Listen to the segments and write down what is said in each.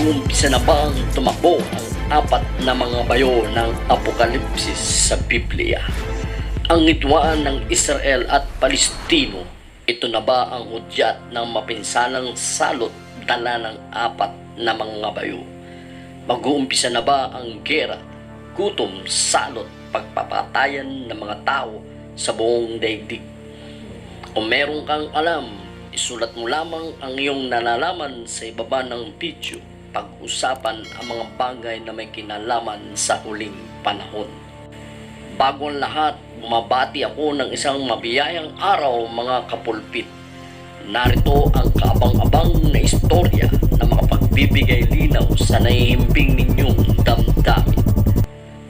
Mag-uumpisa na ba ang tumakbo ang apat na mga bayo ng Apokalipsis sa Biblia? Ang hidwaan ng Israel at Palestino, ito na ba ang hudyat ng mapinsanang salot dala ng apat na mga bayo? Mag-uumpisa na ba ang gera, gutom, salot, pagpapatayan ng mga tao sa buong daigdig? Kung meron kang alam, isulat mo lamang ang iyong nalalaman sa ibaba ng video. Pag-usapan ang mga bagay na may kinalaman sa huling panahon. Bago ang lahat, bumabati ako ng isang mabiyayang araw, mga kapulpit. Narito ang kaabang-abang na istorya na makapagbibigay linaw sa naihimbing ninyong damdamin.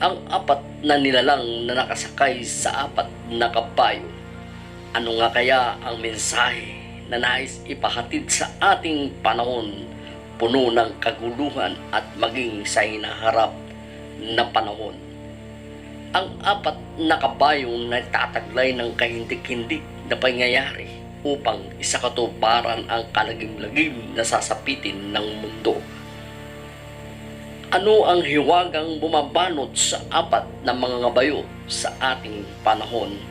Ang apat na nilalang na nakasakay sa apat na kabayo. Ano nga kaya ang mensahe na nais ipahatid sa ating panahon, puno ng kaguluhan at maging sa hinaharap na panahon? Ang apat na kabayong nagtataglay ng kahindik-hindik na pangyayari upang isakatuparan ang kalagim-lagim na sasapitin ng mundo. Ano ang hiwagang bumabanot sa apat na mga bayo sa ating panahon?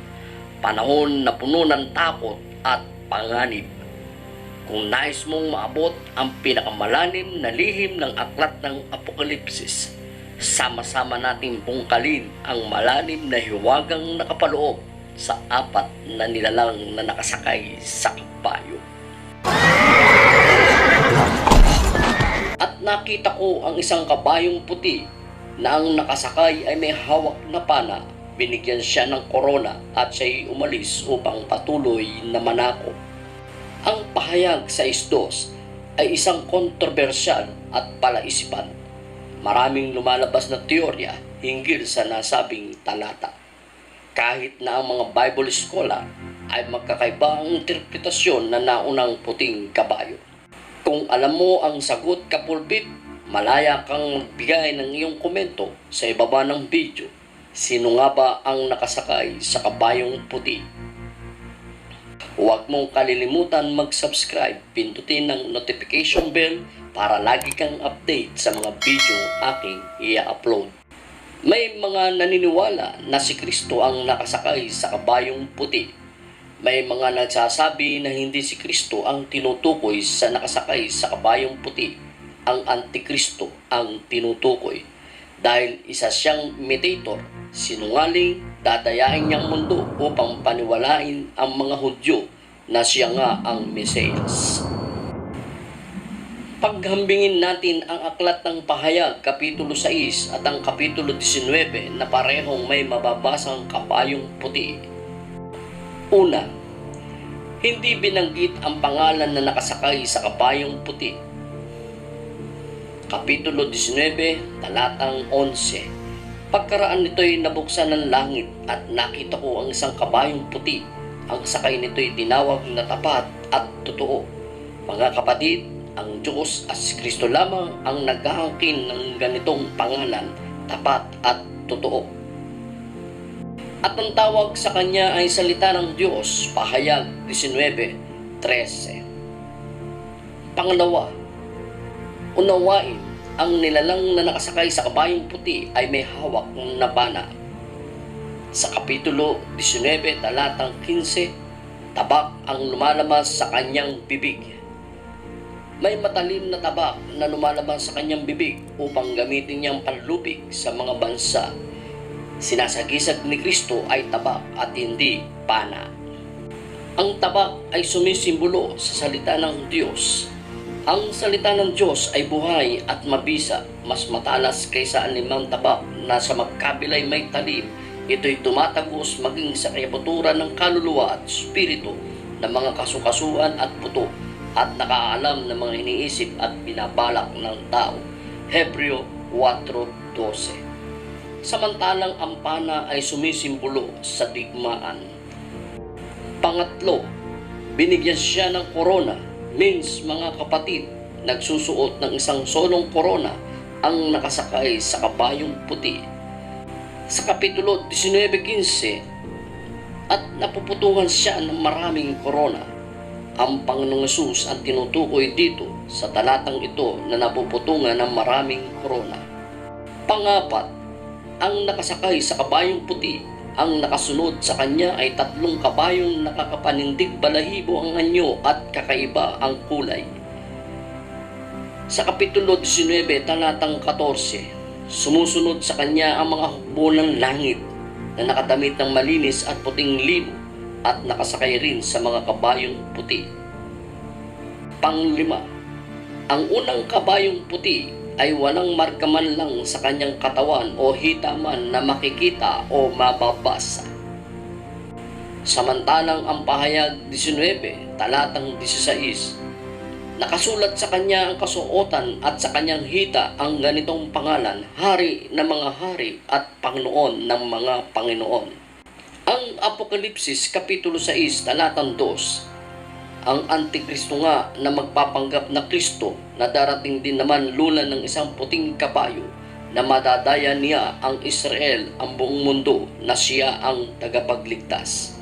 Panahon na puno ng takot at panganib. Kung nais mong maabot ang pinakamalalim na lihim ng aklat ng Apokalipsis, sama-sama nating bungkalin ang malalim na hiwagang nakapaloob sa apat na nilalang na nakasakay sa kabayo. At nakita ko ang isang kabayong puti na ang nakasakay ay may hawak na pana. Binigyan siya ng korona at siya'y umalis upang patuloy na manako. Ang pahayag sa 6:2 ay isang kontrobersyal at palaisipan. Maraming lumalabas na teorya hinggil sa nasabing talata. Kahit na ang mga Bible scholar ay magkakaiba ang interpretasyon na naunang puting kabayo. Kung alam mo ang sagot, kapulpit, malaya kang magbigay ng iyong komento sa ibaba ng video. Sino nga ba ang nakasakay sa kabayong puti? Huwag mong kalilimutan mag-subscribe, pindutin ang notification bell para lagi kang update sa mga video aking i-upload. May mga naniniwala na si Kristo ang nakasakay sa kabayong puti. May mga nagsasabi na hindi si Kristo ang tinutukoy sa nakasakay sa kabayong puti. Ang Antikristo ang tinutukoy dahil isa siyang imitator, sinungaling, dadayain niyang mundo upang paniwalain ang mga Hudyo na siya nga ang Mesiyas. Paghambingin natin ang aklat ng Pahayag, Kapitulo 6 at ang Kapitulo 19 na parehong may mababasang kabayong puti. Una, hindi binanggit ang pangalan na nakasakay sa kabayong puti. Kapitulo 19, talatang 11. Pagkaraan nito'y nabuksan ng langit at nakita ko ang isang kabayong puti. Ang sakay nito'y tinawag na tapat at totoo. Mga kapatid, ang Diyos at si Kristo lamang ang nag-aangkin ng ganitong pangalan, tapat at totoo. At ang tawag sa kanya ay salita ng Diyos, Pahayag 19:13. Pangalawa, unawain, ang nilalang na nakasakay sa kabayong puti ay may hawak na pana. Sa Kapitulo 19, talatang 15, tabak ang lumalabas sa kanyang bibig. May matalim na tabak na lumalabas sa kanyang bibig upang gamitin niyang panlupig sa mga bansa. Sinasagisag ni Kristo ay tabak at hindi pana. Ang tabak ay sumisimbolo sa salita ng Diyos. Ang salita ng Diyos ay buhay at mabisa, mas matalas kaysa anumang tabak na sa magkabilay may talim. Ito'y tumatagos maging sa kayabuturan ng kaluluwa at espiritu ng mga kasukasuan at puto at nakaalam ng mga iniisip at binabalak ng tao. Hebreo 4:12. Samantalang ang pana ay sumisimbolo sa digmaan. Pangatlo, binigyan siya ng korona. Means, mga kapatid, nagsusuot ng isang solong korona ang nakasakay sa kabayong puti. Sa Kapitulo 19:15, at napuputuhan siya ng maraming korona. Ang Panginoong Hesus ang tinutukoy dito sa talatang ito na napuputungan ng maraming korona. Pangapat, ang nakasakay sa kabayong puti, ang nakasunod sa kanya ay 3 kabayong nakakapanindig balahibo ang anyo at kakaiba ang kulay. Sa Kapitulo 19, talatang 14, sumusunod sa kanya ang mga hukbo ng langit na nakadamit ng malinis at puting lino at nakasakay rin sa mga kabayong puti. Panglima, ang unang kabayong puti ay walang marka man lang sa kanyang katawan o hita man na makikita o mababasa. Samantalang ang pahayag 19, talatang 16, nakasulat sa kanya ang kasuotan at sa kanyang hita ang ganitong pangalan, Hari ng mga hari at Panginoon ng mga Panginoon. Ang Apokalipsis Kapitulo 6, talatang 2, ang Antikristo nga na magpapanggap na Kristo na darating din naman lulan ng isang puting kabayo na madadaya niya ang Israel, ang buong mundo na siya ang tagapagligtas.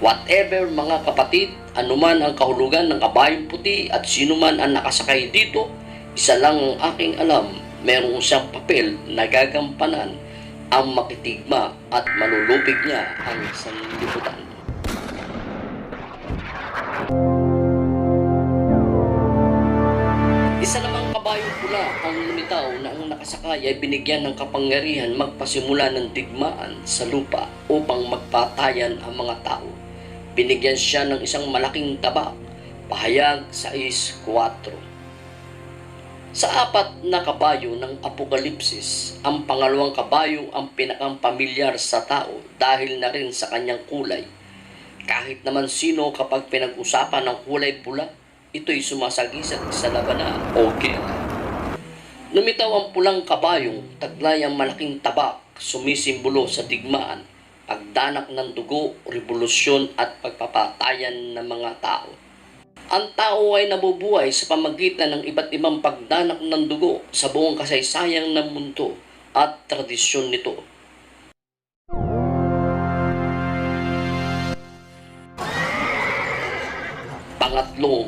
Whatever mga kapatid, anuman ang kahulugan ng kabayong puti at sino man ang nakasakay dito, isa lang ang aking alam, merong siyang papel na gagampanan ang makitigma at malulupig niya ang sanlibutan. Isa namang kabayong pula ang lumitaw na ang nakasakay ay binigyan ng kapangyarihan magpasimula ng digmaan sa lupa upang magpatayan ang mga tao. Binigyan siya ng isang malaking tabak, pahayag 6:4. Sa 4 na kabayo ng Apokalipsis, ang pangalawang kabayo ang pinakampamilyar sa tao dahil na rin sa kanyang kulay. Kahit naman sino kapag pinag-usapan ng kulay pula, ito'y sumasagisag sa labanan o gera. Lumitaw ang pulang kabayong, taglay ang malaking tabak, sumisimbolo sa digmaan, pagdanak ng dugo, revolusyon at pagpapatayan ng mga tao. Ang tao ay nabubuhay sa pamagitan ng iba't ibang pagdanak ng dugo sa buong kasaysayang ng mundo at tradisyon nito. Pangatlo,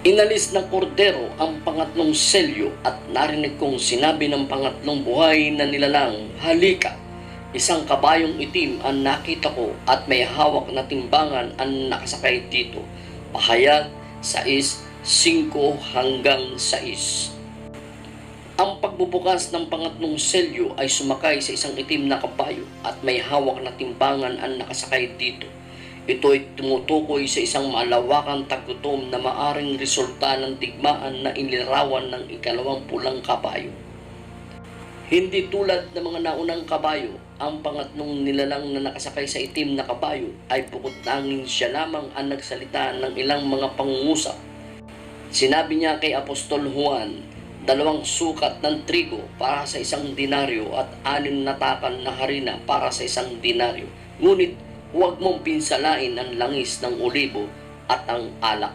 inalis ng kordero ang pangatlong selyo at narinig kong sinabi ng pangatlong buhay na nilalang, halika! Isang kabayong itim ang nakita ko at may hawak na timbangan ang nakasakay dito. Pahayag 6:5-6. Ang pagbubukas ng pangatlong selyo ay sumakay sa isang itim na kabayo at may hawak na timbangan ang nakasakay dito. Ito ay tumutukoy sa isang malawakang tagutom na maaring resulta ng digmaan na inilarawan ng ikalawang pulang kabayo. Hindi tulad ng mga naunang kabayo, ang pangatlong nilalang na nakasakay sa itim na kabayo ay bukod tanging siya lamang ang nagsalita ng ilang mga pangungusap. Sinabi niya kay Apostol Juan, 2 sukat ng trigo para sa 1 denaryo at 6 na takan na harina para sa 1 denaryo. Ngunit huwag mong pinsalain ang langis ng olibo at ang alak.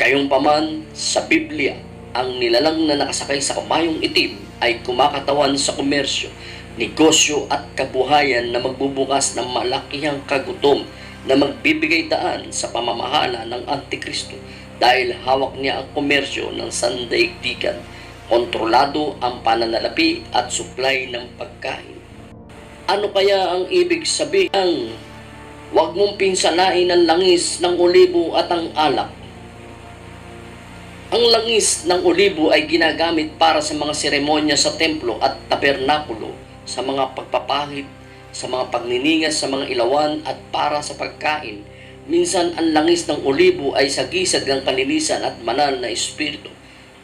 Gayunpaman sa Biblia, ang nilalang na nakasakay sa kabayong itim ay kumakatawan sa komersyo, negosyo at kabuhayan na magbubukas ng malakihang kagutom na magbibigay daan sa pamamahala ng Antikristo dahil hawak niya ang komersyo ng sandaigdigan, kontrolado ang pananalapi at supply ng pagkain. Ano kaya ang ibig sabihin? Huwag mong pinsalain ang langis ng olibo at ang alak. Ang langis ng olibo ay ginagamit para sa mga seremonya sa templo at tabernakulo, sa mga pagpapahid, sa mga pagniningas sa mga ilawan at para sa pagkain. Minsan ang langis ng olibo ay sagisag ng kalinisan at banal na espiritu.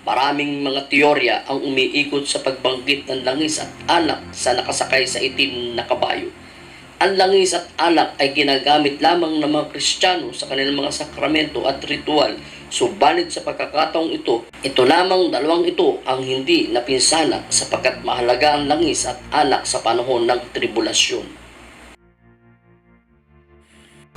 Maraming mga teorya ang umiikot sa pagbanggit ng langis at alak sa nakasakay sa itim na kabayo. Ang langis at alak ay ginagamit lamang ng mga Kristiyano sa kanilang mga sakramento at ritual. Subalit sa pagkakataong ito lamang dalawang ito ang hindi napinsala sapagkat mahalaga ang langis at alak sa panahon ng tribulasyon.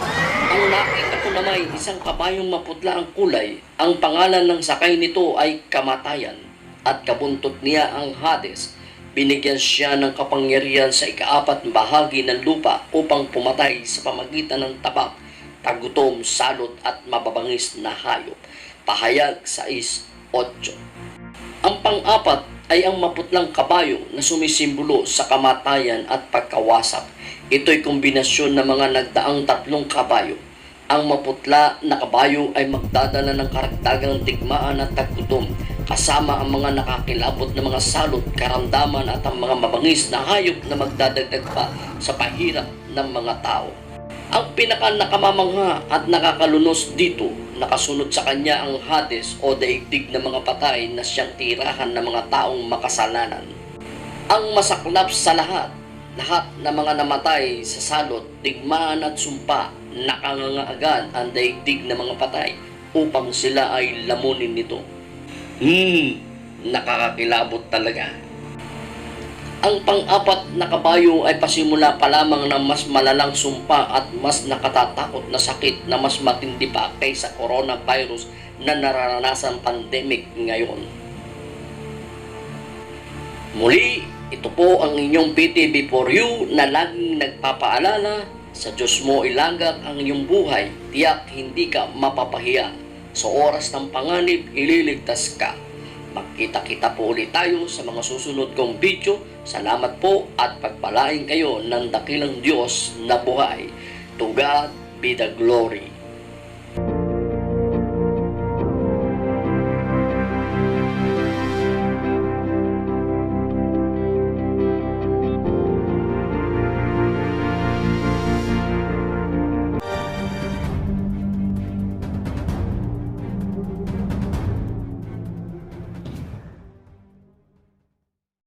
Ang nakita ko naman isang kabayong maputla ang kulay. Ang pangalan ng sakay nito ay Kamatayan at kabuntot niya ang Hades. Binigyan siya ng kapangyarihan sa ika-4 bahagi ng lupa upang pumatay sa pamagitan ng tabak tagutom, salot at mababangis na hayop. Pahayag 6:8. Ang pang-apat ay ang maputlang kabayo na sumisimbolo sa kamatayan at pagkawasak. Ito'y kombinasyon ng mga nagdaang 3 kabayo. Ang maputla na kabayo ay magdadala ng karagdagang digmaan at tagutom, kasama ang mga nakakilabot na mga salot, karamdaman at ang mga mabangis na hayop na magdadagdag pa sa pahirap ng mga tao. Ang pinaka nakamamangha at nakakalunos dito, nakasunod sa kanya ang Hades o daigdig ng mga patay na siyang tirahan ng mga taong makasalanan. Ang masaklap sa lahat ng mga namatay sa salot, digmaan at sumpa, nakanganga agad ang daigdig ng mga patay upang sila ay lamunin nito. Nakakakilabot talaga. Ang pang-apat na kabayo ay pasimula pa lamang ng mas malalang sumpa at mas nakatatakot na sakit na mas matindi pa kaysa coronavirus na nararanasan pandemic ngayon. Muli, ito po ang inyong PTV4U na laging nagpapaalala, sa Diyos mo ilagak ang iyong buhay, tiyak hindi ka mapapahiya. Sa oras ng panganib, ililigtas ka. Magkita-kita po ulit tayo sa mga susunod kong video. Salamat po at pagpalain kayo ng dakilang Diyos na buhay. To God be the glory.